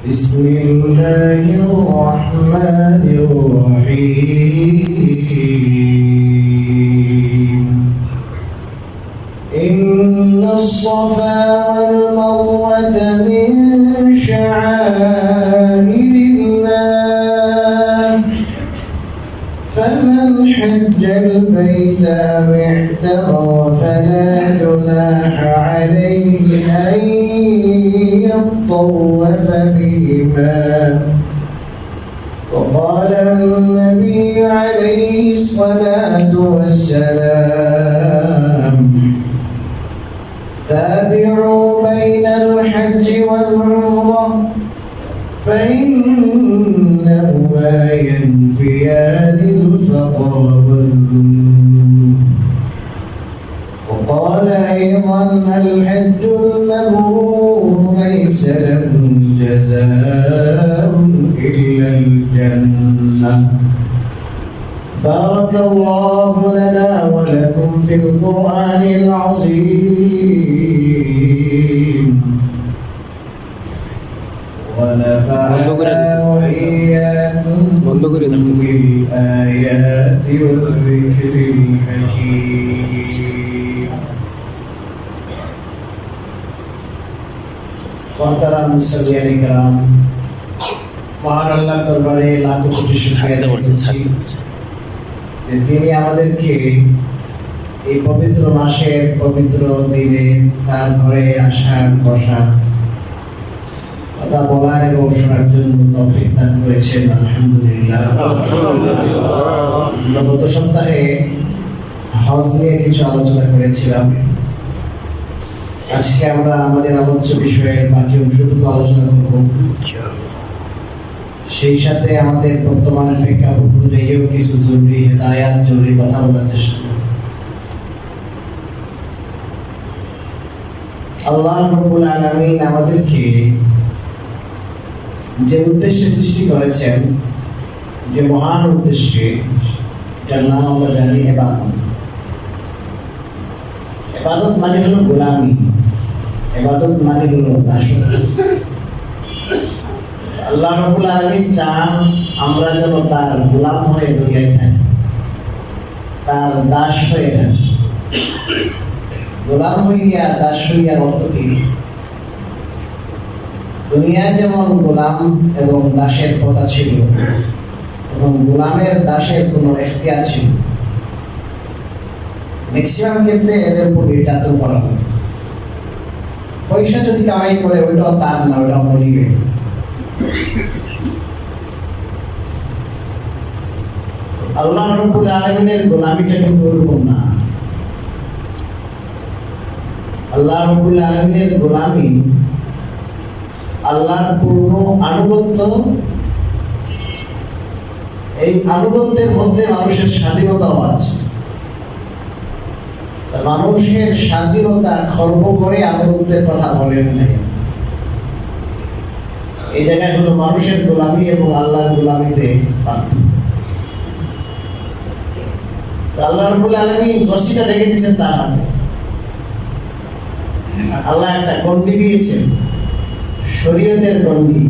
بسم الله الرحمن الرحيم إن الصفا والمروة من شعائر الله فمن حج البيت أو اعتمر فلا جناح عليه أن يطوف بهما. وقال النبي عليه الصلاة والسلام تابعوا بين الحج والعمرة فإنهما ينفيان الفقر والذنوب. وقال أيضا الحج المبرور ليس له جزاء إلا الجنة. بارك الله لنا ولكم في القرآن العظيم ونفعنا وإياكم بالآيات والذكر الحكيم. محترم মুসল্লিয়ান کرام, মহান আল্লাহর দরবারে লাখ কোটি শুকরিয়া জানাচ্ছি যে তিনি আমাদেরকে এই পবিত্র মাসের পবিত্র দিনে তার ঘরে আসার বসার কথা বলার এবং শোনার জন্য তৌফিক দান করেছেন। আলহামদুলিল্লাহ। আমরা গত সপ্তাহে হজ নিয়ে কিছু আলোচনা করেছিলাম। আজকে আমরা আমাদের আলোচ্য বিষয়ের বাকি অংশটুকু আলোচনা করব। সেই সাথে আমাদের বর্তমান প্রেক্ষাপট অনুযায়ীও কিছু জরুরি হেদায়াত, জরুরি কথা বলার চেষ্টা করব। আল্লাহ রাব্বুল আলামিন আমাদেরকে যে উদ্দেশ্যে সৃষ্টি করেছেন, যে মহান উদ্দেশ্যে, এটার নাম আমরা জানি ইবাদত। ইবাদত মানে হলো গোলামি, ইবাদত মানে হলো দাসত্ব। আল্লাহ রাব্বুল আলামিন চান আমরা যেন তার গোলাম হয়ে দুনিয়ায় থাকি, তার দাস হয়ে থাকি। গোলাম হইয়া দাস হইয়ার অর্থ কি? দুনিয়ায় যেমন গোলাম এবং দাসের কথা ছিল এবং গোলামের দাসের কোনো এখতিয়ার ছিল, ম্যাক্সিমাম ক্ষেত্রে এদের উপর নির্যাতন করা হয়। পয়সা যদি কামাই করে ওইটাও তার না, ওইটাও মরিবে। আল্লাহ রাব্বুল আলামিনের গোলামিটা কিন্তু ওরকম না। আল্লাহ রাব্বুল আলামিনের গোলামি আল্লাহর পূর্ণ আনুগত্য। এই আনুগত্যের মধ্যে মানুষের স্বাধীনতাও আছে। মানুষের স্বাধীনতা খর্ব করে আনুগত্যের কথা বলেন নাই। এই জায়গায় হলো মানুষের গোলামি এবং আল্লাহর গোলামিতে পার্থক্য। আল্লাহ রাব্বুল আলামিন রশিটা রেখে দিয়েছেন তার হাতে। আল্লাহ একটা গণ্ডি দিয়েছেন, শরীয়তের গণ্ডি,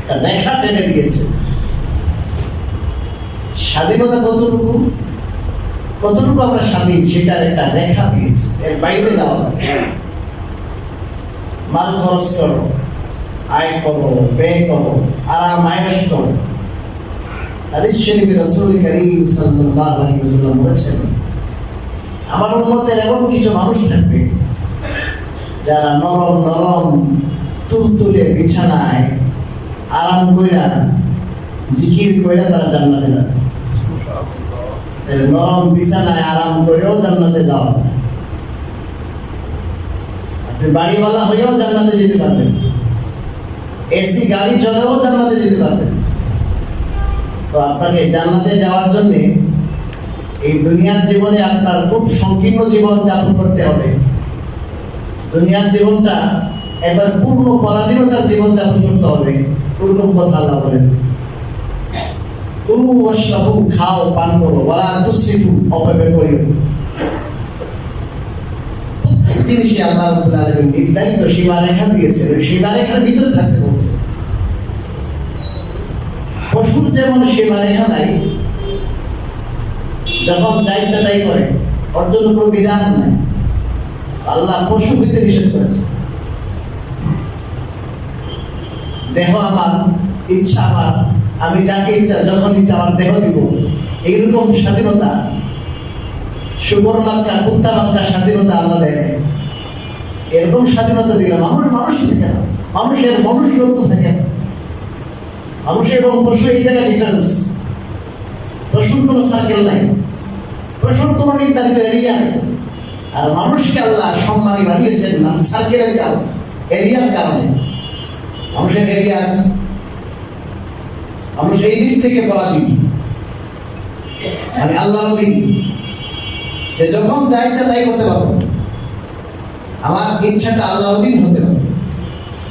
একটা রেখা টেনে দিয়েছে। স্বাধীনতা কতটুকু, কতটুকু আমরা স্বাধীন সেটার একটা রেখা দিয়েছে। এর বাইরে যাওয়া যাবে। মাল খরচ করো, আয় করো, ব্যয় করো, আরাম আয়েশ করো। হাদিস শরীফে রাসূল কারীম সাল্লাল্লাহু আলাইহি ওয়াসাল্লাম বলেছেন, আমার উম্মতের এমন কিছু মানুষ থাকবে যারা নরম নরম তুলতুলে বিছানায় আরাম কইরা জিকির কইরা তারা জান্নাতে যাবে। নরম বিছানায় আরাম করেও জান্নাতে যাওয়া যায়। আপনি বাড়িওয়ালা হয়েও জান্নাতে যেতে পারবেন, এসি গাড়ি চলেও জান্নাতে যেতে পারবেন। তো আপনাকে জান্নাতে যাওয়ার জন্য এই দুনিয়ার জীবনে আপনার খুব সংকীর্ণ জীবন যাপন করতে হবে। দুনিয়ার জীবনটা একবার পূর্ণ পরাধীনতার জীবন যাপন করতে হবে। ওরকম কথা আল্লাহ বলেন, কুলু ওয়াশরাবু, খাও পান করো, ওয়ালা তুসরিফু, অপব্যয় করিও। জিনিসই আল্লাহ রাব্বুল আলামিন নির্ধারিত সীমারেখা দিয়েছেন, ওই সীমারেখার ভিতরে থাকতে বলছে। পশুর যেমন সীমারেখা নাই, যখন যা ইচ্ছা তাই করে, ওর জন্য কোনো বিধান নাই। আল্লাহ পশু হইতে নিষেধ করেছে। দেহ আমার, ইচ্ছা আমার, আমি যাকে ইচ্ছা যখন ইচ্ছা আমার দেহ দিব, এইরকম স্বাধীনতা শুকর মার্কা কুত্তা মার্কা স্বাধীনতা আল্লাহ দেয়। এরকম স্বাধীনতা দিলে মানুষ থাকে না, মানুষের মনুষ্যত্ব থাকে না। মানুষ এবং পশু এই জায়গায় ডিফারেন্স। পশুর কোনো সার্কেল নাই, পশুর কোনো নির্ধারিত এরিয়া নেই। আর মানুষকে আল্লাহ সম্মানী বানিয়েছেন সার্কেলের কারণে, এরিয়ার কারণে। মানুষের এরিয়া আছে, মানুষ এই দিক থেকে পরাধীন, মানে আল্লাহর অধীন, যে যখন যা ইচ্ছা তাই করতে পারবো। আমার ইচ্ছাটা আল্লাহর অধীন হতে হবে।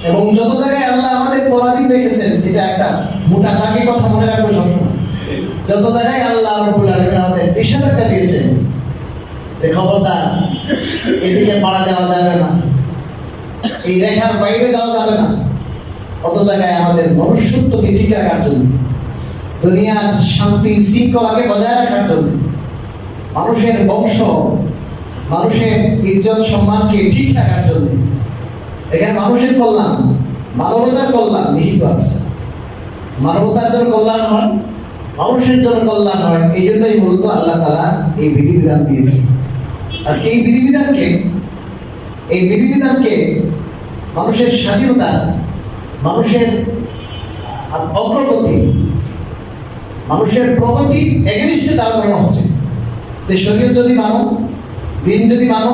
এবং যত জায়গায় আল্লাহ আমাদের পরাধীন রেখেছেন, এটা একটা মোটা দাগি কথা মনে রাখবো সবসময়। যত জায়গায় আল্লাহ রাব্বুল আলামিন আমাদের নিষেধাজ্ঞা দিয়েছেন যে খবরদার এদিকে পাড়া দেওয়া যাবে না, এই রেখার বাইরে দেওয়া যাবে না, অত জায়গায় আমাদের মনুষ্যত্বকে ঠিক রাখার জন্য, দুনিয়ার শান্তি শৃঙ্খলাকে বজায় রাখার জন্য, মানুষের বংশ, মানুষের ইজ্জত সম্মানকে ঠিক রাখার জন্য, এখানে মানুষের কল্যাণ, মানবতার কল্যাণ নিহিত আছে। মানবতার জন্য কল্যাণ হয়, মানুষের জন্য কল্যাণ হয়। এই জন্যই মূলত আল্লাহ তাআলা এই বিধিবিধান দিয়েছে। আজকে এই বিধিবিধানকে মানুষের স্বাধীনতা, মানুষের অগ্রগতি, মানুষের প্রগতি এগেনিস্টে দাঁড় করানো হচ্ছে। যে শরীয়ত যদি মানো, দিন যদি মানো,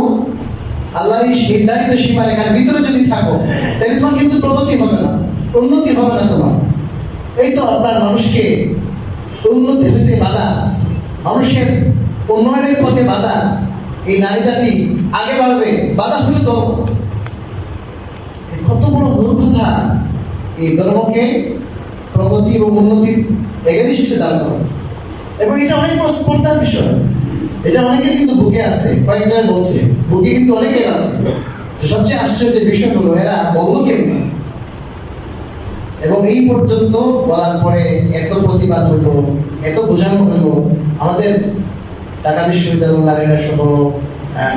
আল্লাহর নির্ধারিত সীমারেখার ভিতরে যদি থাকো, তাহলে তোমার কিন্তু প্রগতি হবে না, উন্নতি হবে না তোমার। এই তো আপনার মানুষকে উন্নতি হইতে বাধা, মানুষের উন্নয়নের পথে বাধা। এই নারী জাতি আগে বাড়বে, বাধা হলে তো কত বড় মূর্খতা এই ধর্মকে প্রগতি এবং উন্নতির এগেনিস্টে দাঁড় করো। এবং এটা অনেক বড় স্পর্ধার বিষয়। এটা অনেকের কিন্তু বুকে আছে, কয়েকজন বলছে বুকে কিন্তু অনেকের আছে। তো সবচেয়ে আশ্চর্যের বিষয় হলো এরা বললো কেমন। এবং এই পর্যন্ত বলার পরে এত প্রতিবাদ হলো, এত বোঝানো হলো, আমাদের ঢাকা বিশ্ববিদ্যালয়ের নারীরা সহ,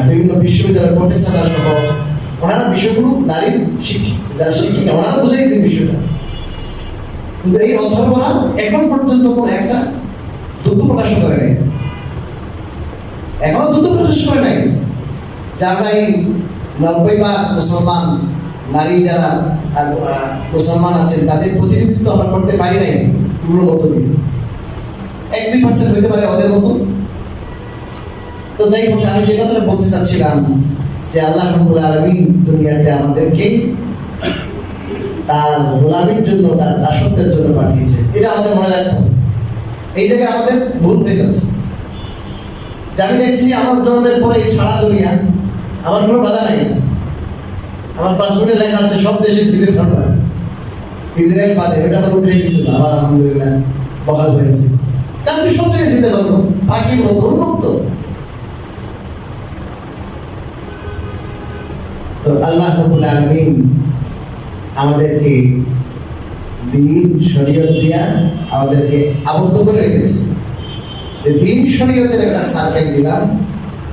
বিভিন্ন বিশ্ববিদ্যালয়ের প্রফেসররা সহ, ওনারা বিষয়গুলো নারীর যারা শিক্ষিকা, ওনারা বোঝাইছেন বিষয়টা। কিন্তু এই অথর্বরা এখন পর্যন্ত কোন একটা দুঃখ প্রকাশ করে নাই, এখনো দুঃখ প্রকাশ করে নাই যে আমরা এই 90% মুসলমান নারী যারা মুসলমান আছেন তাদের প্রতিনিধিত্ব আমরা করতে পারি নাই পুরো মতো দিয়ে। 1-2% হইতে পারে ওদের মতো। তো যাই হোক, আমি যে কথাটা বলতে চাচ্ছিলাম যে আল্লাহ রাব্বুল আলামিন দুনিয়াতে আমাদেরকে তার গোলামীর জন্য, তার দাসত্বের জন্য পাঠিয়েছে। এটা আমাদের মনে রাখতে হবে। এই জায়গায় আমাদের ভুল হয়ে যাচ্ছে। আমি দেখছি আমার জন্মের পরে এই সারা দুনিয়া, আমার কোনো বাধা নাই। আমার পাসপোর্টে লেখা আছে সব দেশে যেতে পারবে, ইসরায়েল বাদে। ওটা আবার উঠে গেছিল, আবার আলহামদুলিল্লাহ বহাল হয়েছে। তাহলে সব জায়গায় যেতে পারবো, পাখির মতো উন্মুক্ত। তো আল্লাহ রাব্বুল আলামিন আমাদেরকে দিন শরীয়ত দিয়া আমাদেরকে আবদ্ধ করে রেখেছে। দিন শরীয়তের একটা সার্কেল দিলাম,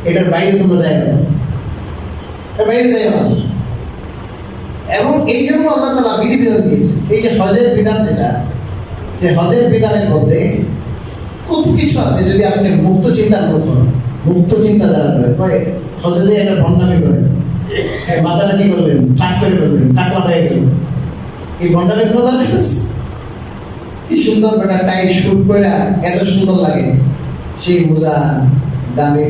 এটার বাইরে তোমরা যাই না, এটার বাইরে যাই না। এবং এই জন্য আল্লাহ তাআলা বিধিবিধান দিয়েছে। এই যে হজের বিধান, যেটা যে হজের বিধানের মধ্যে কত কিছু আছে। যদি আপনি মুক্ত চিন্তার মতো, মুক্ত চিন্তা যারা করে, হজে যে একটা ভণ্ডামি করে, মাথাটা কি করলেন, টাক করে করলেন, টাকলা হয়ে গেল, এই ভণ্ডামের কথা কি সুন্দর বেটা টাই শুট করে এত সুন্দর লাগে, সেই মোজা, দামি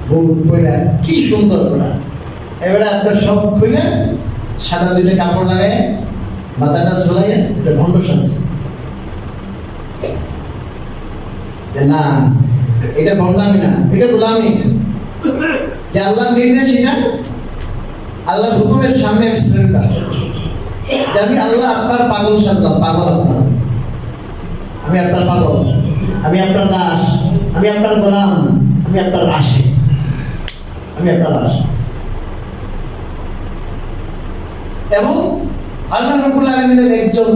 বুট পরে কি সুন্দর বেটা। এবারে আপনার সব খুলে সাদা দুইটা কাপড় লাগায় মাথাটা ঝোলাইয়া এটা ভণ্ড সাজছে। না, এটা ভণ্ডামি না, এটা গোলামি। যে আল্লাহর নির্দেশ, এটা আল্লাহর হুকুমের সামনে আমি আল্লাহ আপনার পাগল সাজলাম, পাগল আপনার, আমি আপনার পাগল, আমি আপনার দাস, আমি আপনার গোলাম, আমি আপনার আশিক, আমি আপনার আশিক। এবং আল্লাহ রাব্বুল আলামিনের একজন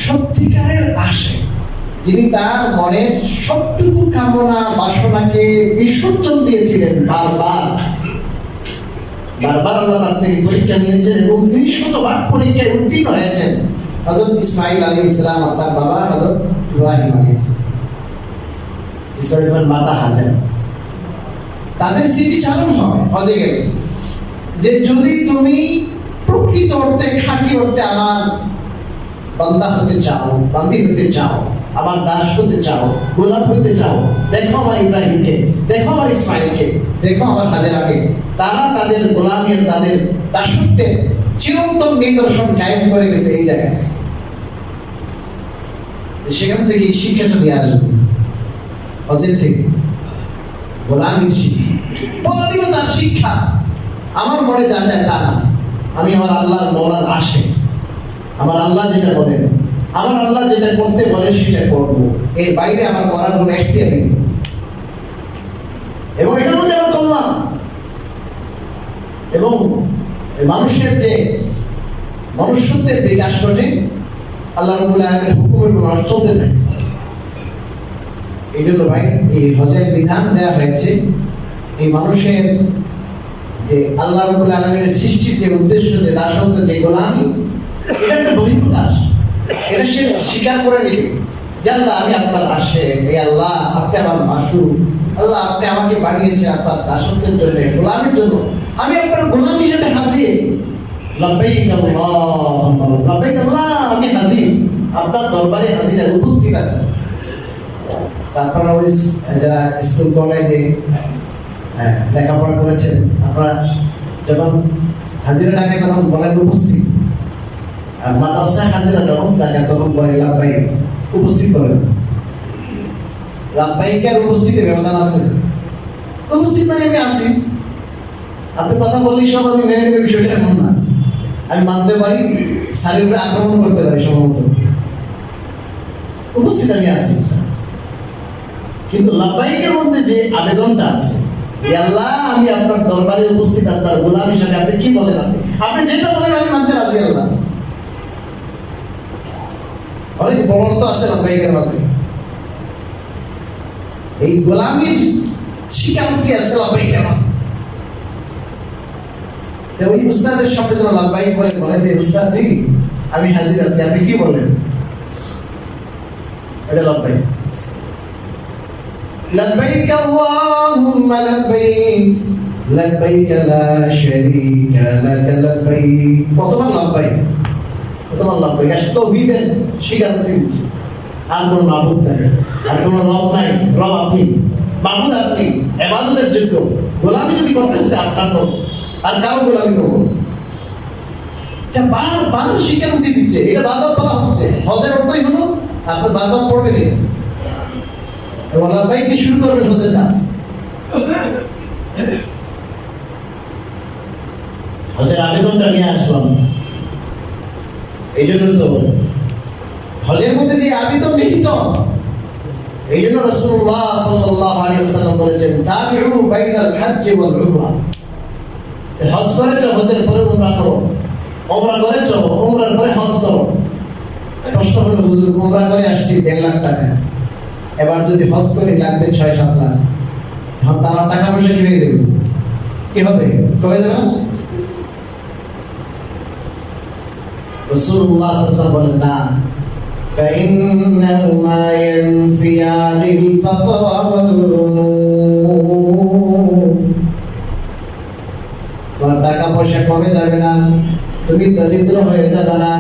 সত্যিকারের আশিক, যিনি তার মনের সবটুকু কামনা বাসনাকে বিসর্জন দিয়েছিলেন বারবার আল্লাহ তার থেকে পরীক্ষা নিয়েছেন এবং তিনি শতবার পরীক্ষায় উত্তীর্ণ হয়েছেন। হযরত ইসমাঈল আলাইহিস সালাম আর তার বাবা হযরত ইব্রাহিম আলাইহিস সালাম, ইসমাঈলের মাতা হাজার, তাদের স্মৃতিচারণ হয় হজে গেলে যে যদি তুমি প্রকৃত অর্থে খাঁটি অর্থে আমার বান্দা হতে চাও, বান্দি হতে চাও, আমার দাস হতে চাও, গোলাম হতে চাও, দেখো আমার ইব্রাহিমকে, দেখো আমার ইসমাইলকে, দেখো আমার হাজেরাকে। তারা তাদের গোলামের, তাদের দাসত্বের চিরন্তন নিদর্শন কায়েম করে গেছে এই জায়গায়। সেখান থেকে এই শিক্ষাটা নিয়ে আসবে হজের থেকে, গোলামের শিক্ষা, পরদিনতার শিক্ষা। আমার মনে যা যায় তা না, আমি আমার আল্লাহর মওলার আশে, আমার আল্লাহ যেটা বলেন, আমার আল্লাহ যেটা করতে বলে সেটা করব, এর বাইরে আমার করার কোনো এখতিয়ার নেই। এবং এটার মধ্যে আমার কল্যাণ এবং মানুষের যে মনুষ্যত্বের বিকাশ ঘটে, আল্লাহ রাব্বুল আলামিনের হুকুমের উপর মানুষ চলতে থাকে। এই জন্য ভাই এই হজের বিধান দেওয়া হয়েছে এই মানুষের যে আল্লাহ রাব্বুল আলামিনের সৃষ্টির যে উদ্দেশ্য, যে দাসত্ব, যে গোলামি, এটা একটা বহিঃপ্রকাশ। এটা সে স্বীকার করে নিবে যে আল্লাহ আমি আপনার আশে, এই আল্লাহ আপনি আমার মাসুক, আল্লাহ আপনি আমাকে বানিয়েছেন আপনার দাসত্বের জন্য, গোলামের জন্য, আমি আপনার গোলাম হিসেবে হাজির। লাব্বাইক আল্লাহুম্মা লাব্বাইক, আল্লাহ আমি হাজির, আপনার দরবারে হাজির, উপস্থিত আছি। তারপরে ওই যারা স্কুল কলেজে লেখাপড়া করেছেন, আপনারা যখন হাজিরা ডাকে তখন বলেন উপস্থিত, আর মাদ্রাসায় হাজিরা যখন ডাকে তখন বলে লাব্বাইক, উপস্থিত করেন। লাব্বাইকের উপস্থিতি ব্যবধান আছে। উপস্থিত মানে আমি আছি, আপনি কথা বললেই সব আমি মেনে নেবে, বিষয়টা এমন না। আমি মানতে পারি, শারীরিক আক্রমণ করতে পারি সম্ভবত, উপস্থিত আমি আছি। কিন্তু লাব্বাইকের মধ্যে যে আবেদনটা আছে, আল্লাহ আমি আপনার দরবারে উপস্থিত, আপনার গোলাম হিসাবে আপনি কি বলেন, আপনি যেটা বলেন আমি মানতে রাজি। আল্লাহ অনেক বড় অর্থ আছে লাব্বাইকের মাঝে, এই গোলামির স্বীকারোক্তি আছে লাব্বাইকের মাঝে। ওই উস্তাদের সামনে যেন লাব্বাইক বলে যে উস্তাদ জি আমি হাজির আছি, আপনি কি বলেন, এটা লাব্বাইক। لبيك اللهم لبيك لبيك لا شريك لك لبيك। কতবার লাব্বাইক, কতবার লাব্বাইক, আসলে তাওহীদের স্বীকারোক্তি দিচ্ছে। আর কোনো মাবুদ নাই, আর কোনো রব নাই, রব আপনি, মাবুদ আপনি, ইবাদতের যোগ্য। গোলামি যদি করতে হতে আপনার তো আর কারো গোলামি করবো, এটা বারবার স্বীকারোক্তি দিচ্ছে। এটা বারবার বলা হচ্ছে। হজের অর্থই হলো আপনি বারবার পড়বেন এটা, এবং লাব্বাইক দিয়ে শুরু করবেন হজের কাজ। হজের আবেদনটা নিয়ে আসলাম এই জন্য, তো হজের মধ্যে যে আবেদন নিহিত, এই জন্য রাসূলুল্লাহ সাল্লাল্লাহু আলাইহি ওয়াসাল্লাম বলেছেন তাবিউ বাইনাল হজ্জ ওয়াল উমরা। হজ করেছো, হজের পরে উমরা করো, উমরা করেছো, উমরার পরে হজ করো। প্রশ্ন হলো হুজুর উমরা করে আসছি 1.5 লাখ টাকা, এবার যদি হজ করে লাগবে 6-7 লাখ, তখন আমার টাকা পয়সা কি হয়ে যাবে, কি হবে, কমে যাবে না? রাসূলুল্লাহ সাল্লাল্লাহু আলাইহি ওয়াসাল্লাম বলেন না, فإنهما ينفيان الفقر والذنوب। তোমার টাকা পয়সা কমে যাবে না, তুমি দরিদ্র হয়ে যাবে না।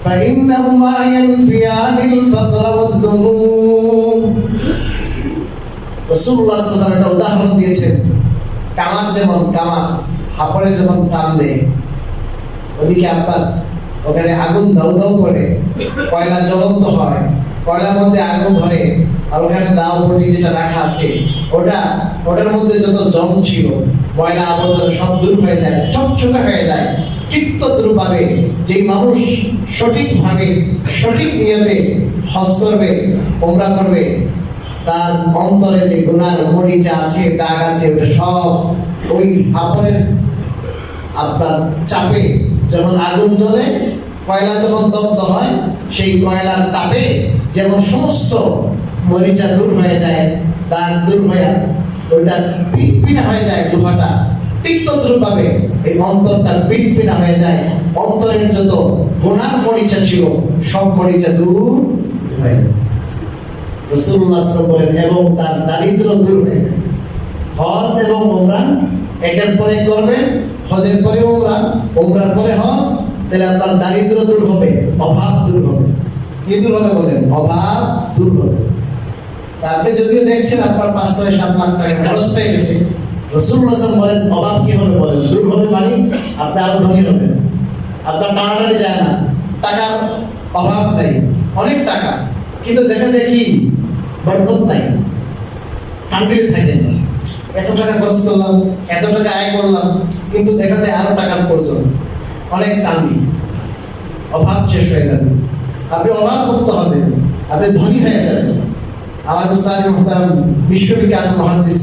فإنهما ينفيان الفقر والذنوب। রাসূলুল্লাহ সাল্লাল্লাহু আলাইহি ওয়াসাল্লাম একটা উদাহরণ দিয়েছেন। কামার যেমন, কামার হাপড়ে যখন টান দেয়, ওদিকে আপনার ওখানে আগুন দাউ দাউ করে, কয়লা জ্বলন্ত হয়, কয়লার মধ্যে আগুন ধরে, আর ওখানে দাও বটি যেটা রাখা আছে, ওটার মধ্যে যত জং ছিল, ময়লা আবর্জনা সব দূর হয়ে যায়, চকচকে হয়ে যায়। ঠিক তদ্রূপভাবে যে মানুষ সঠিকভাবে সঠিক নিয়তে হজ করবে, উমরা করবে, তার অন্তরে যে গুনার মরিচা আছে, দাগ আছে, ওটা সব ওই হাপড়ের আপনার চাপে যেমন আগুন জ্বলে, কয়লা যখন দগ্ধ হয়, সেই কয়লার তাপে যেমন সমস্ত মরিচা দূর হয়ে যায়, দাগ দূর হয়ে ওইটা পিনপিনা হয়ে যায়, লোহাটা ঠিক তদ্রূপভাবে এই অন্তরটা পিনপিনা হয়ে যায়। অন্তরের যত গুনাহ মরিচা ছিল সব মরিচা দূর হয়ে যায়। রাসূলুল্লাহ সাল্লাল্লাহু আলাইহি ওয়াসাল্লাম বলেন এবং তার দারিদ্র দূর হয়ে যায়। হজ এবং উমরা একের পরে করবেন, হজের পরে উমরা, উমরার পরে হজ, তাহলে আপনার দারিদ্র দূর হবে, অভাব দূর হবে। কি দূর হবে বলেন? অভাব দূর হবে। আপনি যদিও দেখছেন আপনার 5-6-7 লাখ টাকা খরচ পেয়ে গেছে, রাসূলুল্লাহ সাল্লাল্লাহু আলাইহি ওয়াসাল্লাম বলেন অভাব কি হবে বলেন? দূর হবে, মানে আপনি আরো ধনী হবেন। আপনার টানাটানি যায় না, টাকার অভাব নেই, অনেক টাকা, কিন্তু দেখা যায় কি বরকত নাই, কান্ডিল থাকে না। এত টাকা খরচ করলাম, এত টাকা আয় করলাম, কিন্তু দেখা যায় আরো টাকার প্রয়োজন, অনেক টানি, অভাব শেষ হয়ে যাবে। আপনি অভাব মুক্ত হবেন, আপনি ধনী হয়ে যাবেন। আমার উস্তাদ মুহতারাম বিশ্ববিখ্যাত মুহাদ্দিস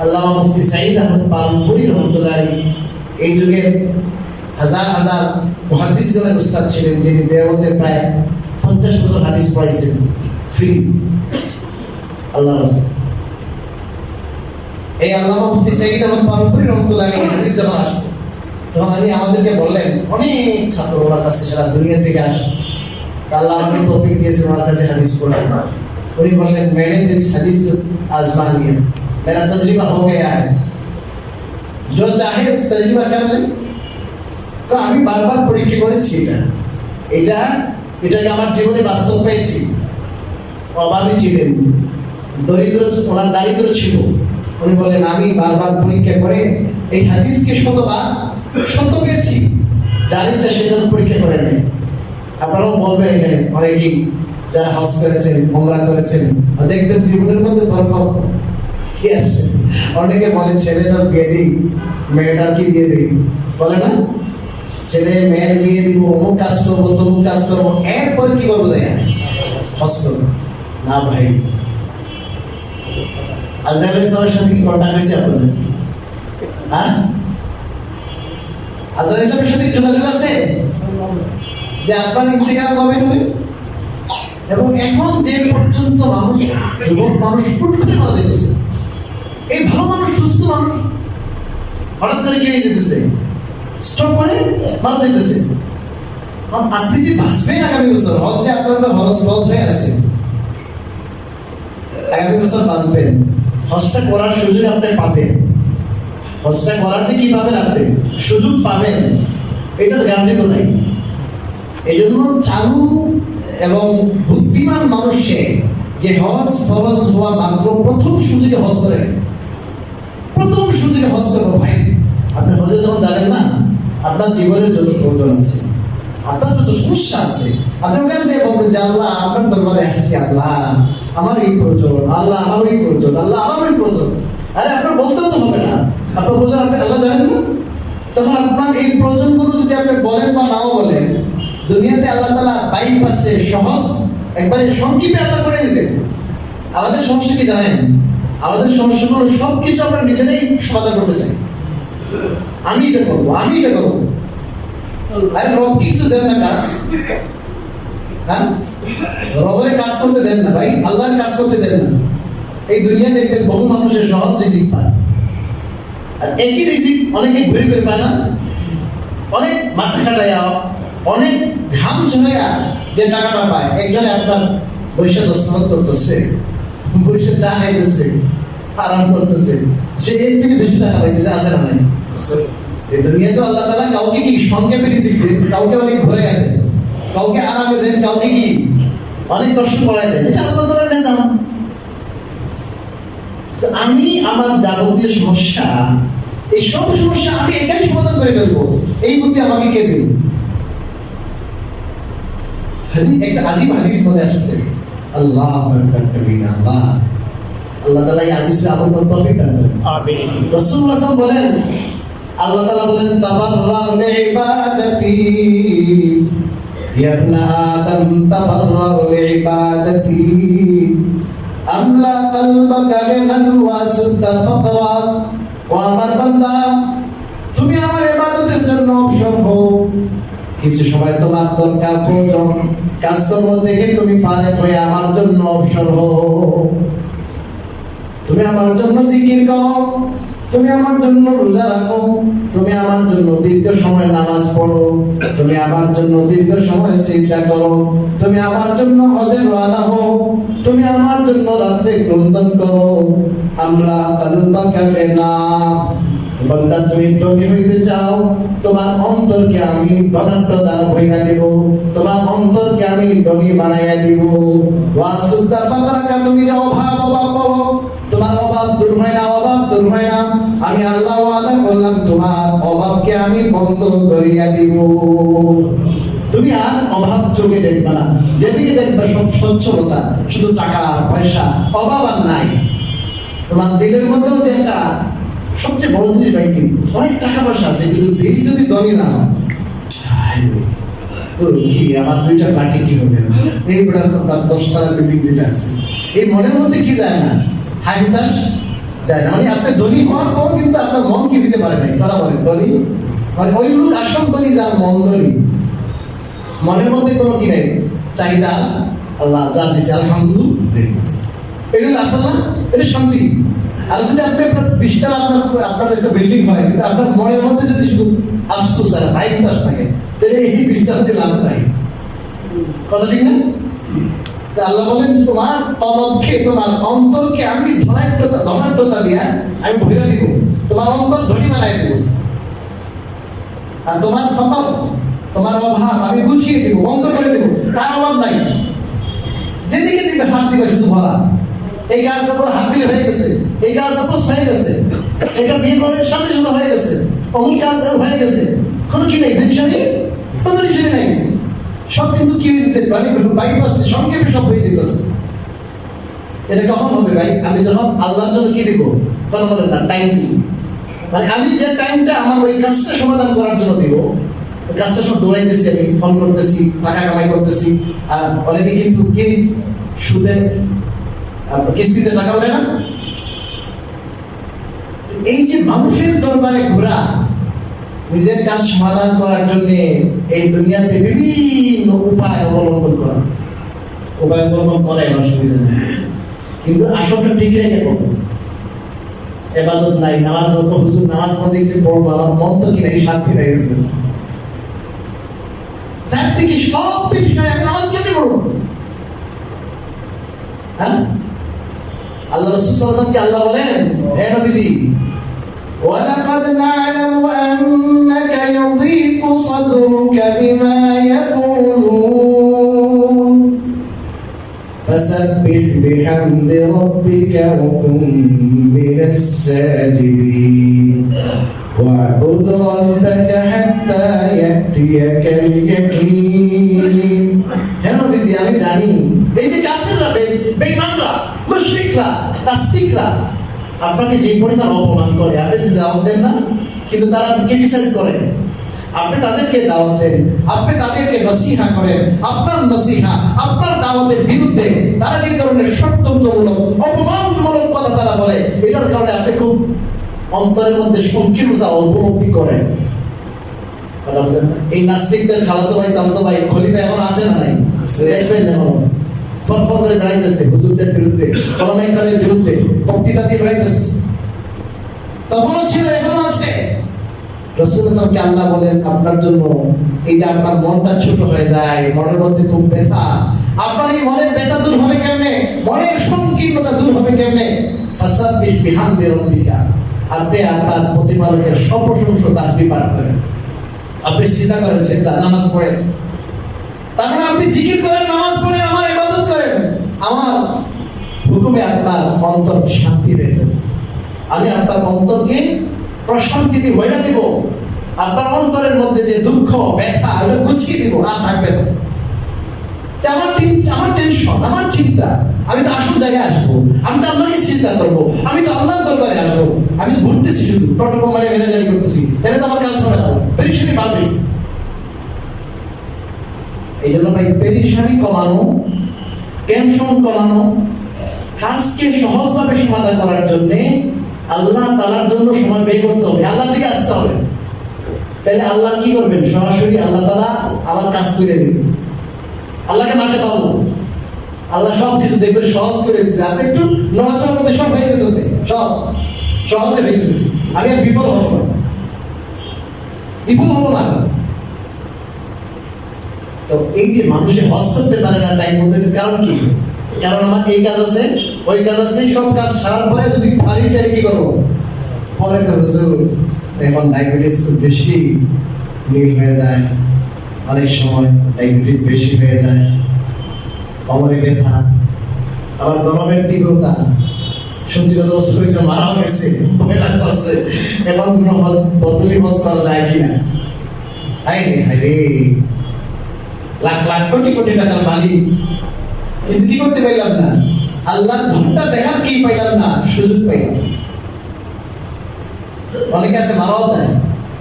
আল্লামা মুফতি সাঈদ আহমদ পালনপুরি রহমতুল্লাহ আলাইহি এই যুগে হাজার হাজার মুহাদ্দিসগণের উস্তাদ ছিলেন, যিনি দেওবন্দে প্রায় 50 বছর হাদিস পড়াইছেন ফ্রি আল্লাহর রাস্তায়। এই আল্লামা মুফতি সাঈদ আহমদ পালনপুরি রহমতুল্লাহ আলাইহি হাদিস যখন আসছে, তখন আমি আমাদেরকে বললেন অনেক ছাত্র ওনার কাছে সারা দুনিয়া থেকে আসে, আল্লাহ আমাকে তৌফিক দিয়েছেন ওনার কাছে হাদিস পড়ার। उन्हीं बोलने मैंने तो इस हदीस को आजमा लिया, मेरा तजर्बा हो गया है, जो चाहे तजर्बा कर ले। তো আমি বারবার পরীক্ষা করেছি এটাকে আমার জীবনে বাস্তব পেয়েছি। অভাবী ছিলেন, দরিদ্র, ওনার দারিদ্র ছিল। উনি বলেন আমি বারবার পরীক্ষা করে এই হাদিসকে শতবার সত্য পেয়েছি, দারিদ্র সেজন্য পরীক্ষা করে নেই। আপনারাও বলবেন এখানে অনেকেই যারা হজ করেছেন, উমরা করেছেন, দেখবেন জীবনের মধ্যে বরকত কি আসে। অনেকে বলে ছেলেটার বিয়ে দিই, মেয়েটার কি দিয়ে দিই, বলে না ছেলে মেয়ের বিয়ে দিব, অমুক কাজ করবো, তমুক কাজ করবো, এরপরে কি করবো যায় হজ করবো না। ভাই আজরাইল ইসলামের সাথে কি কন্ট্যাক্ট হয়েছে আপনাদের? হ্যাঁ, আজরাইল ইসলামের সাথে যোগাযোগ আছে যে আপনার ইন্তেকাল কবে হবে? এবং এখন যে পর্যন্ত মানুষ, যুবক মানুষ হুট করে মারা যেতেছে, এই ভালো মানুষ, সুস্থ মানুষ হঠাৎ করে কি হয়ে যেতেছে, স্ট্রোক করে মারা যেতেছে। আপনি যে বাঁচবেন আগামী বছর, হজ যে আপনার হজ হয়ে আছে, আগামী বছর বাঁচবেন, হজটা করার সুযোগ আপনি পাবেন। হজটা করার যে কি পাবেন, আপনি সুযোগ পাবেন, এটার গ্যারান্টি তো নাই। এই জন্য চালু এবং বুদ্ধিমান মানুষে যে হজ ফরজ হওয়া মাত্র প্রথম সুযোগে হজ করে, প্রথম সুযোগে হজ করবো। ভাই আপনি হজে যখন যাবেন না, আপনার জীবনের যত প্রয়োজন আছে, আপনার যত সমস্যা আছে, আপনি ওখানে যে বলবেন যে আল্লাহ আপনার দরবারে আসছি, আল্লাহ আমার এই প্রয়োজন, আল্লাহ আমার এই প্রয়োজন, আল্লাহ আমার এই প্রয়োজন। আরে আপনার বলতেও তো হবে না, আপনার প্রয়োজন আপনি আল্লাহ জানেন না। তখন আপনার এই প্রয়োজনগুলো যদি আপনি বলেন বা নাও বলেন, দুনিয়াতে আল্লাহ তাআলা বাইপাসে সহজ একবারে সংক্ষেপে আল্লাহ করে দিবেন। আমাদের সমস্যা কি জানেন? আমাদের সমস্যাগুলো সবকিছু আমরা নিজেরাই সমাধান করতে চাই। আমি এটা করবো, আমি এটা করবো। আরে রব কিছু দেন না কাজ, হ্যাঁ রবের কাজ করতে দেন না ভাই, আল্লাহর কাজ করতে দেন না। এই দুনিয়া দেখবেন বহু মানুষের সহজ রিজিক পায়, আর একই রিজিক অনেকে ঘুরে ঘুরে পায় না। অনেক মাথা খাটাইয়া, অনেক ঘাম ঝরাইয়া যে টাকাটা পায়, একজনে আপনার বৈশা দস্তখত করতেছে, বৈশা চা খাইতেছে, আরাম করতেছে, সে এর থেকে বেশি টাকা পাইতেছে, আছে না নাই? এই দুনিয়াতে আল্লাহ তাআলা কাউকে কি সংক্ষেপে রিজিক দেন, কাউকে অনেক ঘুরে দেন, কাউকে আরামে দেন, কাউকে কি অনেক কষ্ট করায় দেন। এটা আল্লাহ তাআলার নিজাম। তো আমি আমার যাবতীয় সমস্যা, এই সব সমস্যা আমি একাই সমাধান করে ফেলবো, এই বুদ্ধি আমাকে কে দিল? একটা আজীব হাদিস মনে আসছে, আল্লাহ আকবার কবিরা, আল্লাহ তাআলা এই হাদিসটা আমল করতে তৌফিক দান করেন, আমিন। রাসূলুল্লাহ সাল্লাল্লাহু আলাইহি ওয়াসাল্লাম বলেন, আল্লাহ তাআলা বলেন, তাফাররাগ লিইবাদাতি ইয়া ইবনা আদম, তাফাররাগ লিইবাদাতি আমলা কলবাকা বিমান ওয়াসুদ্দা ফাকরা। ও আমার বান্দা, তুমি আমার ইবাদতের জন্য অবসর হও, কিছু সময় তোমার দরকার প্রয়োজন, কাজকর্ম থেকে তুমি ফারেক হয়ে আমার জন্য অবসর হও। তুমি আমার জন্য জিকির করো, তুমি আমার জন্য রোজা রাখো, তুমি আমার জন্য দীর্ঘ সময় নামাজ পড়ো, তুমি আমার জন্য দীর্ঘ সময় সিজদা করো, তুমি আমার জন্য হজে রওনা হও, তুমি আমার জন্য রাত্রে ক্রন্দন করো। আমরা কালবাকা বিনা, বান্দা তুমি ধনী হইতে চাও, তোমার অন্তরকে আমি ধনাঢ্য দ্বারা ভইরা দেব, তোমার অন্তরকে আমি ধনী বানাইয়া দিব। ওয়াসুদ্দা ফাকরাকা, তুমি যে অভাব করো, তোমার অভাব দূর হয় না, অভাব দূর হয় না। আমি আল্লাহ ওয়াদা করলাম তোমার অভাবকে আমি বন্ধ করিয়া দিব। তুমি আর অভাব চোখে দেখবে না, যেদিকে দেখবে সব স্বচ্ছলতা, শুধু টাকা পয়সা, অভাব আর নাই। তোমার দিলের মধ্যেও যে একটা সবচেয়ে বড় জিনিস ভাই কি, অনেক টাকা পয়সা আছে কিন্তু দিল যদি ধনী না হয়, তো কি আমার দুইটা ফ্ল্যাটে কি হবে, এই বেটার তার 10 তলা বিল্ডিং দুইটা আছে, এই মনের মধ্যে কি যায় না, হাই হুতাশ যায় না। মানে আপনি ধনী হওয়ার পর কিন্তু আপনার মন কি দিতে পারে নাই, তারা বলেন ধনী মানে ওই লোক আসল ধনী যার মন ধনী, মনের মধ্যে কোনো কি নেই চাহিদা, আল্লাহ যা দিছে আলহামদুলিল্লাহ, এটা আসল না, এটা শান্তি। আর যদি আপনি আপনার 20 তলা আপনার একটা বিল্ডিং হয়, কিন্তু আপনার মনের মধ্যে যদি শুধু আফসোস আর হাই হুতাশ থাকে, তাহলে এই 20 তলা দিয়ে লাভ নাই। কথা ঠিক না? আল্লাহ বলেন তোমার তলবকে, তোমার অন্তরকে আমি ধনাঢ্যতা দিয়া আমি ভরে দিব, তোমার অন্তর ধনী বানাই দেব। আর তোমার ফকর, তোমার অভাব আমি গুছিয়ে দেব, বন্ধ করে দেব, কার অভাব নাই। যেদিকে দিবে হাত দিবে শুধু ভরা, এই কাজ হাত দিলে হয়ে গেছে, এই কাজ হয়ে গেছে, এটা বিয়ে করার সাথে সাথে হয়ে গেছে, অমুক কাজ হয়ে গেছে, কোনো কি নেই, ভেরিশানি কোনো রিশানি নাই। সব কিন্তু কি হয়ে যেতে মানে বাইপাস সংক্ষেপে সব হয়ে যেতেছে। এটা কখন হবে ভাই? আমি যখন আল্লাহর জন্য কি দিব, কোনো বলেন না টাইম দিই, মানে আমি যে টাইমটা আমার ওই কাজটা সমাধান করার জন্য দিব, ওই কাজটা সব দৌড়াইতেছি, আমি ফোন করতেছি, টাকা কামাই করতেছি। আর অনেকে কিন্তু কি সুদে কিস্তিতে টাকা ওঠে না। এই যে মানুষের দরবারে ঘোরা, নিজের কাজ সমাধান করার জন্য এই দুনিয়াতে বিভিন্ন উপায় অবলম্বন করা, উপায় অবলম্বন করে অসুবিধা নেই, কিন্তু আসলটা ঠিক রেখে করবো। এবাদত নাই, নামাজ পড়বো, হুজুর নামাজ পড়তে গেছে পড়বো, আমার মন তো কিনা শান্তি নেই হুজুর, চারদিকে সব বিষয় আমি নামাজ কেমনি পড়বো? হ্যাঁ, আল্লাহ রাসূল সাল্লাল্লাহু আলাইহি ওয়াসাল্লাম কে আল্লাহ বলেন, হে নবীজি, وَلَقَدْ نَعْلَمُ أَنَّكَ يَضِيقُ صَدْرُكَ بِمَا يَقُولُونَ فَسَبِّحْ بِحَمْدِ رَبِّكَ وَكُن مِّنَ السَّاجِدِينَ وَاعْبُدْ رَبَّكَ حَتَّى يَأْتِيَكَ الْيَقِينُ। হে নবীজি, আমি জানি এই যে কাফেররা, বেঈমানরা, মুশরিকরা, নাস্তিকরা আপনাকে যে পরিমাণ অপমান করে, আপনি যদি দাওয়াত দেন না, কিন্তু তারা ক্রিটিসাইজ করে, আপনি তাদেরকে দাওয়াত দেন, আপনি তাদেরকে নসিহা করেন, আপনার নসিহা, আপনার দাওয়াতের বিরুদ্ধে তারা যে ধরনের ষড়যন্ত্রমূলক অপমানমূলক কথা তারা বলে, এটার কারণে আপনি খুব অন্তরের মধ্যে সংকীর্ণতা উপলব্ধি করেন। এই নাস্তিকদের খালাতো ভাই, তামতো ভাই, খলিফা এখন আছে না নাই? দেখবেন এখন ফরফর করে বেড়াইতেছে হুজুরদের বিরুদ্ধে, কলমাইকারের বিরুদ্ধে বক্তৃতা দিয়ে বেড়াইতেছে। তখনও ছিল, এখনো আছে। রাসূল সাল্লাল্লাহু আলাইহি ওয়াসাল্লামকে আল্লাহ বলেন আপনার জন্য এই যে আপনার মনটা ছোট হয়ে যায়, মনের মধ্যে খুব ব্যথা, আপনার এই মনের ব্যথা দূর হবে কেমনে, মনের সংকীর্ণতা দূর হবে কেমনে? ফাসাব্বিহ বিহামদি রাব্বিকা, আপনি আপনার প্রতিপালকের সপ্রশংসা তাসবিহ পাঠ করেন, আপনি সিজদা করেন, সিজদা নামাজ পড়েন, তারপর আপনি জিকির করেন, নামাজ পড়েন, আমার ইবাদত করেন, আমার হুকুমে আপনার অন্তর শান্তি পেয়ে যাবে। আমি আপনার অন্তরকে প্রশান্তিতে ভরে দেব, আপনার অন্তরের মধ্যে যে দুঃখ ব্যথা ওটা গুছিয়ে দিব, আর থাকবে না। আমার টেনশন, আমার চিন্তা, আমি তো আসল জায়গায় আসবো, আমি তো আল্লাহকে চিন্তা করবো, আমি তো আল্লাহর দরবারে আসবো, আমি তো ঘুরতেছি শুধু টোটো মানে ম্যানেজারি করতেছি, তাহলে তো আমার কাজ হবে না, পেরেশানি বাড়বে। এই জন্য ভাই পেরেশানি কমানো, টেনশন কমানো, কাজকে সহজভাবে সমাধান করার জন্য আল্লাহ তাআলার জন্য সময় ব্যয় করতে হবে, আল্লাহ থেকে আসতে হবে। তাহলে আল্লাহ কি করবেন? সরাসরি আল্লাহ তাআলা আবার কাজ করে দিবে। আল্লাহকে মাঠে পাবো, আল্লাহ সব কিছু দেখবেন সহজ করে দিতে। আপনি একটু নড়াচড়ার মধ্যে সব হয়ে যেতেছে, সব সহজে হয়ে যেতেছে। আমি আর বিফল হব না, বিফল হবো না। তো এই যে মানুষে হজ করতে পারে না টাইম মধ্যে, কারণ কি? কারণ আমার এই কাজ আছে, ওই কাজ আছে, সব কাজ সারার পরে যদি পারি তাহলে কি করবো? পরে এখন ডায়াবেটিস খুব বেশি নীল হয়ে যায়, অনেক সময় ডায়াবেটিস বেশি হয়ে যায়, কোমরে ব্যথা, আবার গরমের তীব্রতা, সত্যি কথা বলতে মারা গেছে, ভয় লাগতেছে, এখন কোনো বদলি হজ করা যায় কিনা। হাইরে লাখ লাখ কোটি কোটি টাকার মালিক, কিন্তু কি করতে পারলাম না? আল্লাহর ঘরটা দেখার কি পাইলাম না, সুযোগ পাইলাম। অনেকে আছে মারাও যায়,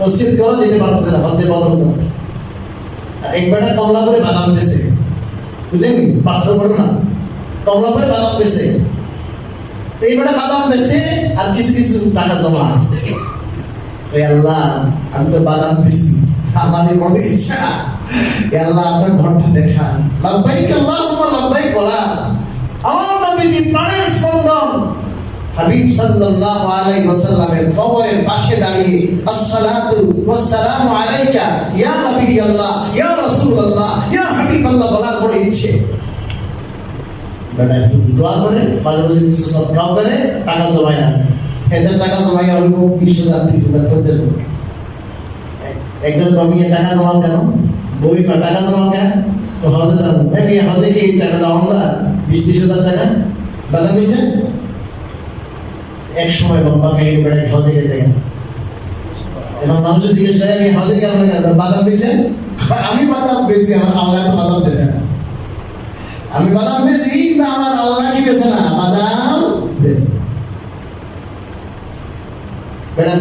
মসজিদ করা যেতে পারতেছে না, হজে বদল করে। একবার কমলা করে বাদাম বেছে, বুঝলেন? বাস্তব করো না, কমলা করে বাদাম বেছে, এইবারে বাদাম বেছে আর কিছু কিছু টাকা জমা। আল্লাহ, আমি তো বাদাম বেছি, আমাদের মনে ইচ্ছা আল্লাহ আপনার ঘরটা দেখা। লাব্বাইক আল্লাহুম্মা লাব্বাইক বলা আমার নবীজি প্রাণের স্পন্দন হাবিব সাল্লাল্লাহু আলাইহি ওয়াসাল্লামের কবরের পাশে দাঁড়িয়ে আসসালাতু ওয়াসসালামু আলাইকা ইয়া নবিয়াল্লাহ ইয়া রাসূলুল্লাহ ইয়া হাবিবাল্লাহ বলার বড় ইচ্ছে। দোয়া করে মাঝে মাঝে কিছু সদকা করে টাকা জমায় রাখবে। এদের টাকা জমাই হইব 20,000 30,000 পর্যন্ত। একজন কমিয়ে টাকা জমা কেন? বই বা টাকা জমা কেন? তো হজে যাবো, হজে কি টাকা জমা না 20-30,000 টাকা বাদাম দিচ্ছে। এক সময় লম্বা কাহিনী বেড়ে হজে গেছে, এবং মানুষ জিজ্ঞেস করে আমি হজে কেন বাদাম দিচ্ছেন? আমি বাদাম বেশি, আমার আল্লাহ তো বাদাম বেছে না। আমি বাদাম বেশি কিন্তু আমার আল্লাহ কি বেছে না, বাদাম বেশি।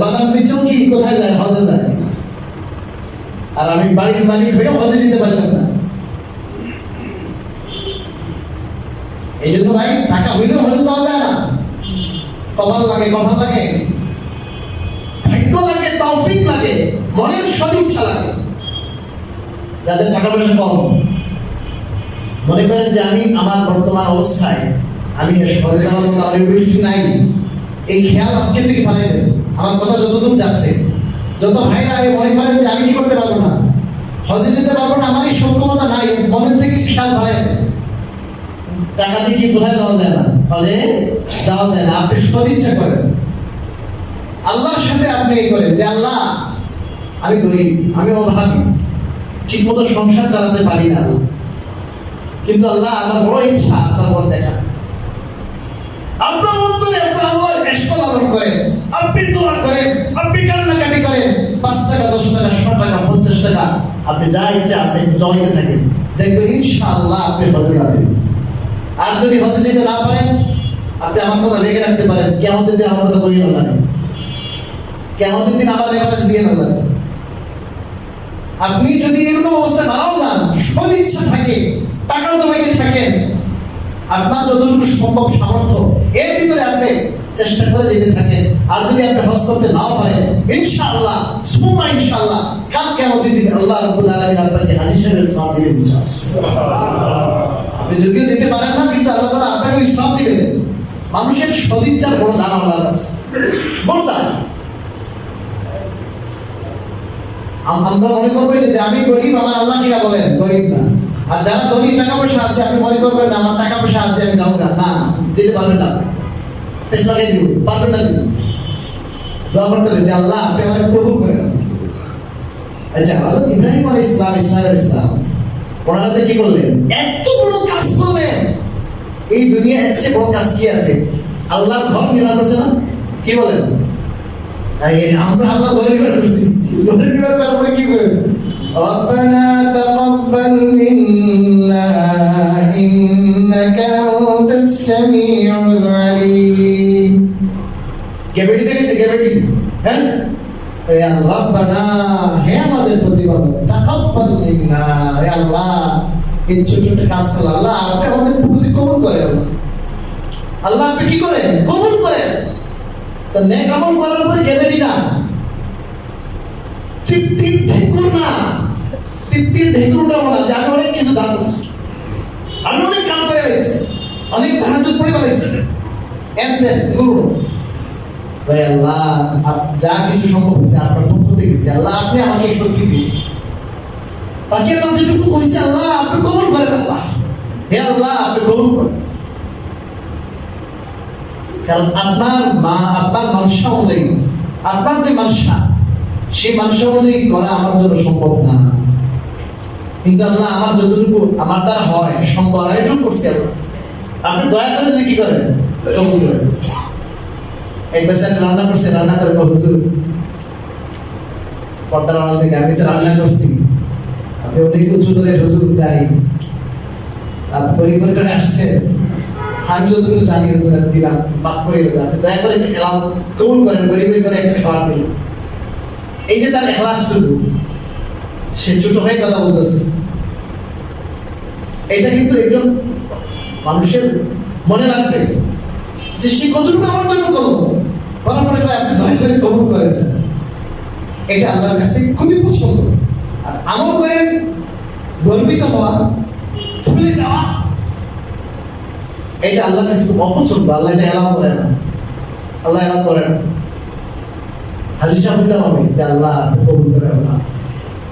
বাদাম দিচ্ছেও কি কোথায় যায়? হজে যায়। আর আমি বাড়ির মালিক হয়ে হজে যেতে পারলাম না। এই জন্য ভাই টাকা হইলেও হজে যাওয়া যায় না। কপাল লাগে, কথা লাগে, ভাগ্য লাগে, তৌফিক লাগে, মনের সদিচ্ছা লাগে। যাদের টাকা পয়সা কম মনে করেন যে আমি আমার বর্তমান অবস্থায় আমি হজে যাওয়ার মতো আমার এবিলিটি নাই, এই খেয়াল আজকে থেকে ফেলে দেন। আমার কথা যতদূর যাচ্ছে, যত ভাইরা আমি মনে করেন যে আমি কি করতে পারবো না, হজে যেতে পারবো না, আমার এই সক্ষমতা নাই, মনের থেকে খেয়াল ফেলে দেন। টাকা দিয়ে কি কোথায় যাওয়া যায় না? হজে যাওয়া যায় না। আপনি সদিচ্ছা করেন, আল্লাহর সাথে আপনি এই করেন যে আল্লাহ আমি গরিব, আমি অভাবী, ঠিক মতো সংসার চালাতে পারি না, কিন্তু আল্লাহ আমার বড় ইচ্ছা আপনার পথ দেখা। আপনার অন্তরে আপনার আল্লাহর ইশক লালন করেন, আপনি দোয়া করেন, আপনি কান্নাকাটি করেন, 5 টাকা 10 টাকা 100 টাকা 50 টাকা আপনি যা ইচ্ছা আপনি জমাইতে থাকেন, দেখবেন ইনশাআল্লাহ আপনি হজে যাবেন। আর যদি হজে যেতে না পারেন, আপনি আমার কথা লিখে রাখতে পারেন, কিয়ামতের দিন আমার কথা বলিয়ে না, কিয়ামতের দিন আমার রেফারেন্স দিয়ে না। আপনি যদি এরকম অবস্থায় মারাও যান, সদিচ্ছা থাকে, টাকা জমাইতে থাকেন, আপনার যতটুকু সম্ভব সামর্থ্য এর ভিতরে আপনি চেষ্টা করে যেতে থাকেন। আর যদি আপনি হজ করতে নাও পারেন, ইনশাআল্লাহ সুম্মা ইনশাআল্লাহ কাল কিয়ামতের দিন আল্লাহ রাব্বুল আলামিন আপনাকে হাজী সাহেবের সওয়াব দিবেন। আপনি যদিও যেতে পারেন না, কিন্তু আল্লাহ তাআলা আপনাকে ওই সওয়াব দিবেন। মানুষের সদিচ্ছার বড় দান আল্লাহর কাছে, বড় দান। আমরা মনে করবো যে আমি গরিব, আমার আল্লাহ কিনা বলেন গরিব না। আর যারা ধনী টাকা পয়সা আছে, আপনি মনে করবেন না আমার টাকা পয়সা আছে আমি যাবো না, দিতে পারবেন না, ফেসলাকে দিব পারবেন না, দিব দোয়া করতে হবে যে আল্লাহ আপনি আমাকে কবুল করেন। আচ্ছা, হযরত ইব্রাহিম আলাইহিস সালাম, ইসমাঈল আলাইহিস সালাম, ওনারা যে কি করলেন, এত বড় কাজ করলেন, এই দুনিয়া এর চেয়ে বড় কাজ কি আছে? আল্লাহর ঘর নির্মাণ করছে না? কি বলেন? আমরা আল্লাহ ধরে নিবার করছি, ধরে নিবার পরে কি করে? ربنا تقبل منا إنك أنت السميع العليم। কেবেটি দেখেছে কেবেটি, হ্যাঁ? রব্বানা, হে আমাদের প্রতিপালক, তাকাব্বাল মিন্না, হে আল্লাহ এই ছোট ছোট কাজ করলাম, আল্লাহ আপনি আমাদের প্রতি কবুল করেন। আল্লাহ আপনি কি করেন? কবুল করেন। তো নেক আমল করার পরে কেবেটি না, তৃপ্তি ঠেকুর না, তৃপ্তির ঢেকুরটা বলা যে আমি অনেক কিছু দান করছি, আমি অনেক কাম করে ফেলেছি, অনেক তাহাজ্জুদ পড়ে ফেলেছি, এগুলো ভাই আল্লাহ যা কিছু সম্ভব হয়েছে আপনার পক্ষ থেকে হয়েছে, আল্লাহ আপনি আমাকে শক্তি দিয়েছেন, বাকি আল্লাহ যেটুকু করেছে আল্লাহ আপনি কবুল করেন, আল্লাহ হে আল্লাহ আপনি কবুল করেন। কারণ আপনার মানসা অনুযায়ী, আপনার যে মানসা, সেই মানসা অনুযায়ী করা আমার জন্য সম্ভব না, কিন্তু আল্লাহ আমার যতটুকু আমার দ্বারা হয় সম্ভব হয় এটুকু করছি আল্লাহ, আপনি দয়া করে যে কি করেন কবুল করেন। এক বেচার রান্না করছে, রান্না করে হুজুর পর্দা রান্না থেকে আমি তো রান্না করছি, আপনি অনেক উঁচু ধরে হুজুর গাড়ি আপনি পরিবার করে আসছে, আমি যতটুকু জানি হুজুর দিলাম মাফ করে দিলাম, আপনি দয়া করে এলাম কবুল করেন, গরিব করে একটা খাবার দিলেন। এই যে তার এখলাসটুকু, সে ছোট হয়ে কথা বলতেছে, এটা কিন্তু একজন মানুষের মনে রাখবে যে সে কতটুকু আমার জন্য করবো, করার পরে আপনি দয়া করে কবুল করেন, এটা আল্লাহর কাছে খুবই পছন্দ। আর আমল করে গর্বিত হওয়া, ভুলে যাওয়া, এটা আল্লাহর কাছে খুব অপছন্দ, আল্লাহ এটা এলাও করে না, আল্লাহ এলাও করে না। হাজির সাহেব দিতে হবে যে আল্লাহ আপনি কবুল করেন, আল্লাহ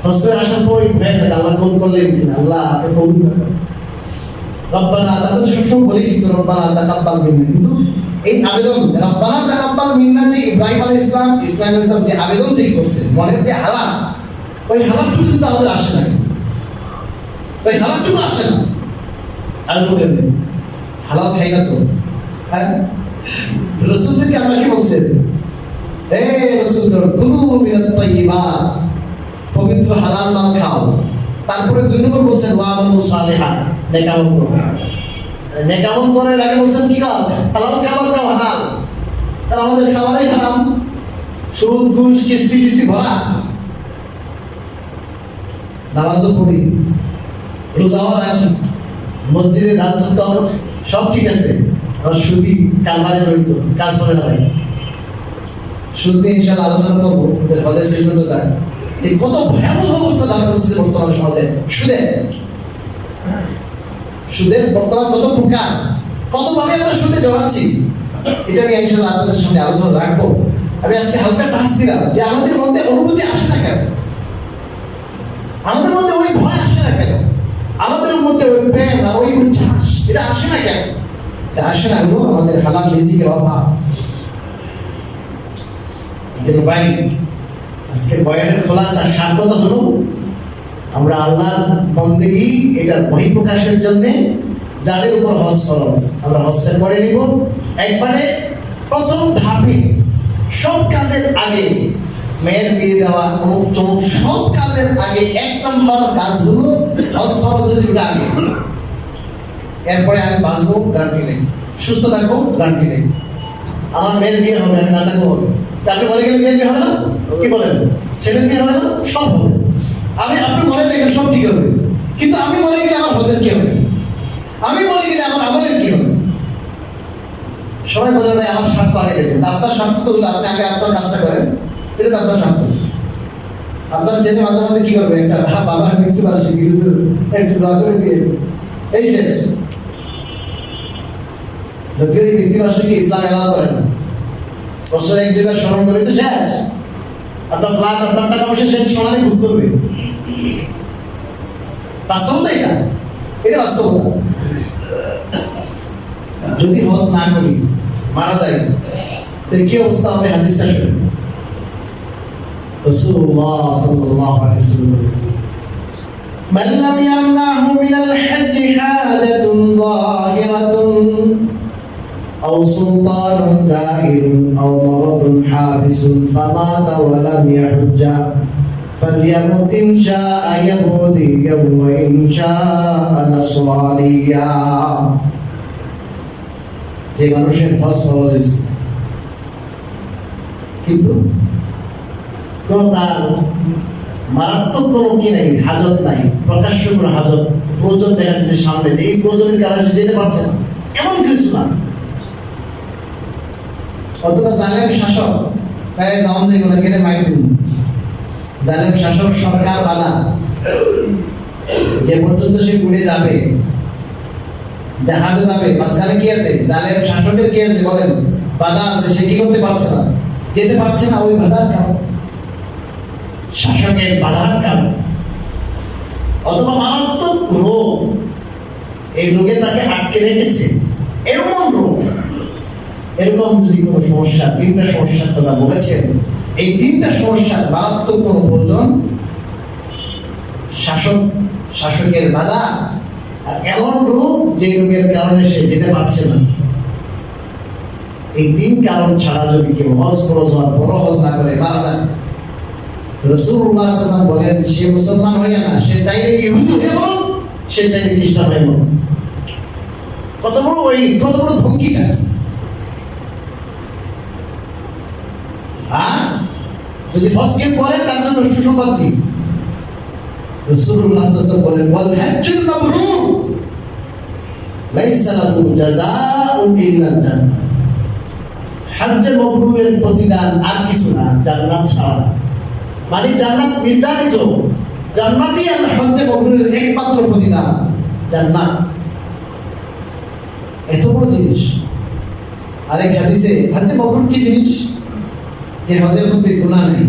হস্তে আসার পর ভয় থাকে আল্লাহ কবুল করলেন কিনা, আল্লাহ আপনি কবুল করেন রব্বানা, তাহলে তো সবসময় বলি কিন্তু রব্বানা তাকাব্বাল মিন্না, কিন্তু এই আবেদন রব্বানা তাকাব্বাল মিন্না যে ইব্রাহিম আলাইহিস সালাম ইসমাঈল আলাইহিস সালাম যে আবেদন থেকে করছেন, মনের যে হালাত, ওই হালাতটুকু কিন্তু আমাদের আসে না, ওই হালাতটুকু আসে না। আর বলেন হালাল খাই না তো, হ্যাঁ রাসূলকে আল্লাহ কি বলছেন, হে রাসূলগণ কুলু মিনাত তাইয়্যিবাত, পবিত্র হালাল মাল খাও। তারপরে 2 নম্বর বলছেন ওয়া আমালু সালিহান, নেক আমল করো। নেক আমল করার আগে বলছেন কি খাও, হালাল খাবার খাও, হালাল। কারণ আমাদের খাবারই হারাম, সুদ ঘুষ কিস্তি কিস্তি ভরা। নামাজও পড়ি, রোজাও রাখি, মসজিদে দান সত্ত্ব সব ঠিক আছে, আমার সুদি কারবারে জড়িত, কাজ করে না ভাই। সুদ নিয়ে ইনশাআল্লাহ আলোচনা করবো, ওদের হজের সিদ্ধান্ত যায় যে কত ভয়াবহ অবস্থা দান করতেছে বর্তমান সমাজে সুদের বর্তমান কত প্রকার, কতভাবে আমরা সুদে জড়াচ্ছি, এটা নিয়ে ইনশাআল্লাহ আপনাদের সামনে আলোচনা রাখবো। আমি আজকে হালকা টাচ দিলাম যে আমাদের মধ্যে অনুভূতি আসে না কেন, আমাদের মধ্যে ওই ভয় আসে না কেন, আমাদের মধ্যে ওই প্রেম আর ওই উচ্ছ্বাস এটা আসে না কেন, এটা আসে না হলো আমাদের হালাল রিজিকের অভাব। ভাই আজকে বয়ানের খোলাসা সার কথা হলো, আমরা আল্লাহর বন্দেগী এটার বহিঃপ্রকাশের জন্য যাদের উপর হজ ফরজ, আমরা হজটা করে নিব একবারে প্রথম ধাপে। সব কাজের আগে মেয়ের বিয়ে দেওয়া, সব কাজের আগে 1 নম্বর কাজ হলো হজ ফরজ হয়েছে ওটা আগে। এরপরে আমি বাঁচবো গ্যারান্টি নেই, সুস্থ থাকবো গ্যারান্টি নেই, আমার মেয়ের বিয়ে হবে আমি না থাকবো হবে, আপনি মরে গেলে মেয়ের বিয়ে হবে না, কি বলেন, ছেলের বিয়ে হবে না, সব হবে। আপনি মরে দেখেন সব ঠিক হবে, কিন্তু আমি মরে গেলে আমার হজের কি হবে, আমি মরে গেলে আমার আমলের কি হবে। সবাই বলে ভাই আমার স্বার্থ আগে দেখবেন, আপনার স্বার্থ তো হলো আপনি আগে আপনার কাজটা করেন, এটা তো আপনার স্বার্থ। আপনার ছেলে মাঝে মাঝে কি করবে, একটা বাবার মৃত্যু বার্ষিকী একটু দয়া করে দিয়ে এই শেষ। যদিও এই মৃত্যুবার্ষিকী ইসলাম এলাও করে না, বছরে 1-2 বার স্মরণ করে তো শেষ, আপনার ফ্ল্যাট আপনার টাকা পয়সা সে সমানে ভোগ করবে। বাস্তবতা এটা বাস্তবতা। যদি হজ না করি মারা যায় তাহলে কি অবস্থা হবে, হাদিসটা শুনুন। রাসূলুল্লাহ সাল্লাল্লাহু আলাইহি ওয়াসাল্লাম বলেন, মান লাম ইয়ামনাহু মিনাল হজ্জ হাজাতুন যাহিরাতুন أو سلطان جائر أو مرض حابس فمات ولم يحج فليمت إن شاء يهوديا وإن شاء نصرانيا। যে মানুষের হজ ফরজ হয়েছে কিন্তু তার মারাত্মক কোনো কি নাই, হাজত নাই, প্রকাশ্য কোনো হাজত, প্রয়োজন দেখা যাচ্ছে সামনে, যে এই প্রয়োজনের কারণে সে যেতে পারছে না, এমন কিছু না। অথবা জালেম শাসক তাই জামান যে কোনো গেলে মাইর দিন, জালেম শাসক সরকার বাধা, যে পর্যন্ত সে উড়ে যাবে, জাহাজে যাবে, মাঝখানে কি আছে? জালেম শাসকের কি আছে বলেন? বাধা আছে, সে কি করতে পারছে না, যেতে পারছে না। ওই বাধার কারণ, শাসকের বাধার কারণ, অথবা মারাত্মক রোগ, এই রোগে তাকে আটকে রেখেছে, এমন রোগ। এরকম যদি কোনো সমস্যা, তিনটা সমস্যার কথা বলেছেন, এই তিনটা সমস্যার মারাত্মক কোনো প্রয়োজন, শাসকের বাধা, আর এমন রোগ যে রোগের কারণে সে যেতে পারছে না। এই তিন কারণ ছাড়া যদি কেউ হজ ফরজ হওয়ার বড় হজ না করে মারা যায়, রাসূলুল্লাহ সাল্লাল্লাহু আলাইহি ওয়াসাল্লাম বলেন সে মুসলমান হয়ে না, সে চাইলে ইহুদি হয়ে বলুন, সে চাইলে খ্রিস্টান হয়ে বলুন। কত বড় ধমকিটা! আর যদি হজকে করে তার জন্য সুসংবাদ কি? রাসূলুল্লাহ সাল্লাল্লাহু আলাইহি ওয়াসাল্লাম বলেন ওয়াল হজ্জুল মাবরুর লাইসা লাহু জাযাউন ইল্লা জান্নাহ। হজ্জে মাবরুরের প্রতিদান আর কিছু না, জান্নাত ছাড়া। মানে জান্নাত নির্ধারিত, জান্নাতই আর হজ্জে মাবরুরের একমাত্র প্রতিদান, জান্নাত। এত বড় জিনিস। আরেক হাদিসে হজ্জে মাবরুর কি জিনিস? যে হজের মধ্যে গুনাহ নেই।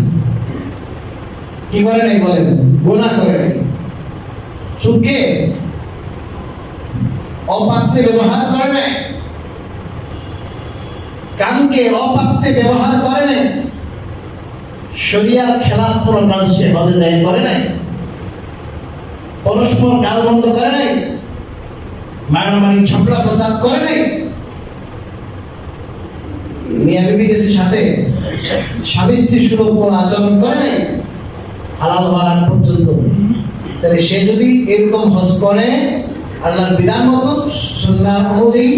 কি করে নাই বলেন? গুনাহ করে নাই। চোখকে অপাত্রে ব্যবহার করে নাই, কানকে অপাত্রে ব্যবহার করে নাই, শরিয়ার খেলাফ কোনো কাজ সে হজে যায় করে নাই, পরস্পর গালমন্দ করে নাই, মারামারি ঝগড়া ফাসাদ করে নাই, মিয়া বিবিদের সাথে স্বামী স্ত্রী সুলভ কোন আচরণ করে নাই হালাল হওয়ার আগ পর্যন্ত। তাহলে সে যদি এরকম হজ করে আল্লাহর বিধান মতো সুন্নাহ অনুযায়ী,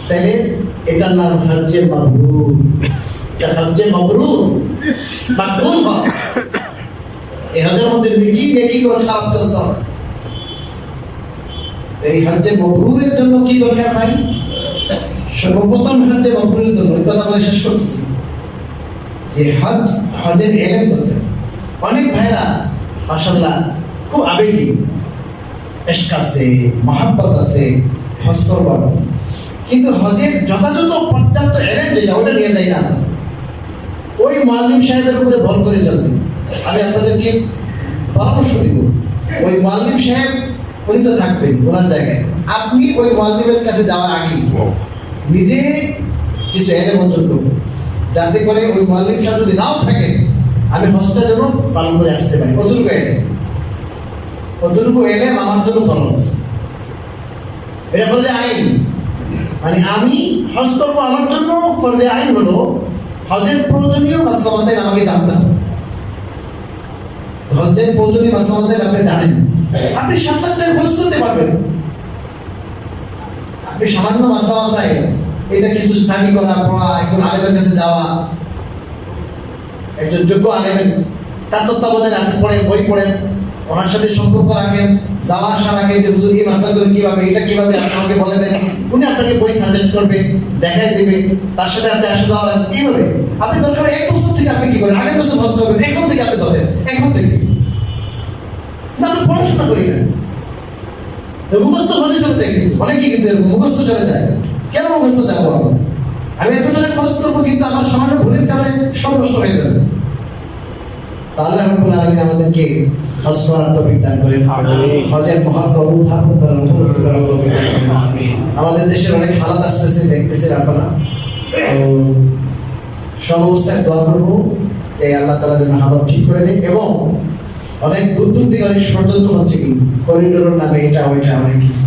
তাহলে এটার নাম হজ্জে মাবরুর। এটা হজ্জে মাবরুর, মাকবুল হজ। এই হজের মধ্যে নেকি করে খারাপ কাজ করে। এই হজ্জে মাবরুরের জন্য কি দরকার ভাই? সর্বপ্রথম হজ্জে মাবরুরের জন্য এই কথা বলে শেষ করতেছি যে হজের ইলম দরকার। অনেক ভাইরা মাশাআল্লাহ খুব আবেগী, ইশক আছে, মহব্বত আছে, হজ করবার, কিন্তু হজের যথাযথ পর্যাপ্ত ইলম যেটা ওটা নিয়ে যায় না। ওই মুআল্লিম সাহেবের উপরে ভর করে চলবে। আমি আপনাদেরকে পরামর্শ দিব, ওই মুআল্লিম সাহেব উনি তো থাকবেন ওনার জায়গায়, আপনি ওই মুআল্লিমের কাছে যাওয়ার আগে নিজে কিছু ইলম অর্জন করবেন, যাতে করে ওই মুআল্লিম সাহেব যদি নাও থাকে আমি হজটা যেন পালন করে আসতে পারি। অতটুকু ইলম আমার জন্য ফরজ। এটা ফরজে আইন। মানে আমি হজ করবো, আমার জন্য ফরজে আইন হলো হজের প্রয়োজনীয় মাসলা মাসাইল আমাকে জানতে হবে। হজের প্রয়োজনীয় মাসলা মাসাইল আপনি জানেন, আপনি 7 টাকা খরচ করতে পারবেন। আপনি সামান্য মাসলা মাসাইল এটা কিছু স্টাডি করা, পড়া, একজন আলেমের কাছে যাওয়া, একজন যোগ্য আলেমের তার তত্ত্বাবধানে আপনি পড়েন, বই পড়েন, ওনার সাথে সম্পর্ক রাখেন, যাওয়া আসা রাখেন যে হুজুর এই মাসলাগুলো কিভাবে, এটা কিভাবে আপনাকে বলে দেন, উনি আপনাকে বই সাজেস্ট করবে, দেখাই দেবে, তার সাথে আপনি আসা যাওয়া কিভাবে। আপনি দরকার 1 বছর থেকে আপনি কি করেন, আগের বছর হজ করবেন, এখন থেকে আপনি ধরেন, এখন থেকে আপনি পড়াশোনা করি না। মুখস্থ হজে চলে যায়, কিন্তু অনেকেই কিন্তু এরকম মুখস্থ চলে যায়। কেন মুখস্থ যাবো আমি এত টাকা খরচ করবো, কিন্তু আমার সামান্য ভুলের কারণে সব নষ্ট হয়ে যাবে। তাহলে আল্লাহ রাব্বুল আলামিন আমাদেরকে হজ করার তৌফিক দান করেন, হজের মহত্ব উদ্ধাপন করার, উপলব্ধি করার তৌফিক দান করেন। আমাদের দেশের অনেক হালাত আসতেছে, দেখতেছেন আপনারা। সব অবস্থায় দোয়া করবো এই আল্লাহ তাআলা যেন হালাত ঠিক করে দেয়। এবং অনেক দূর থেকে অনেক ষড়যন্ত্র হচ্ছে, কিন্তু করিডোরের নামে এটা ওইটা অনেক কিছু।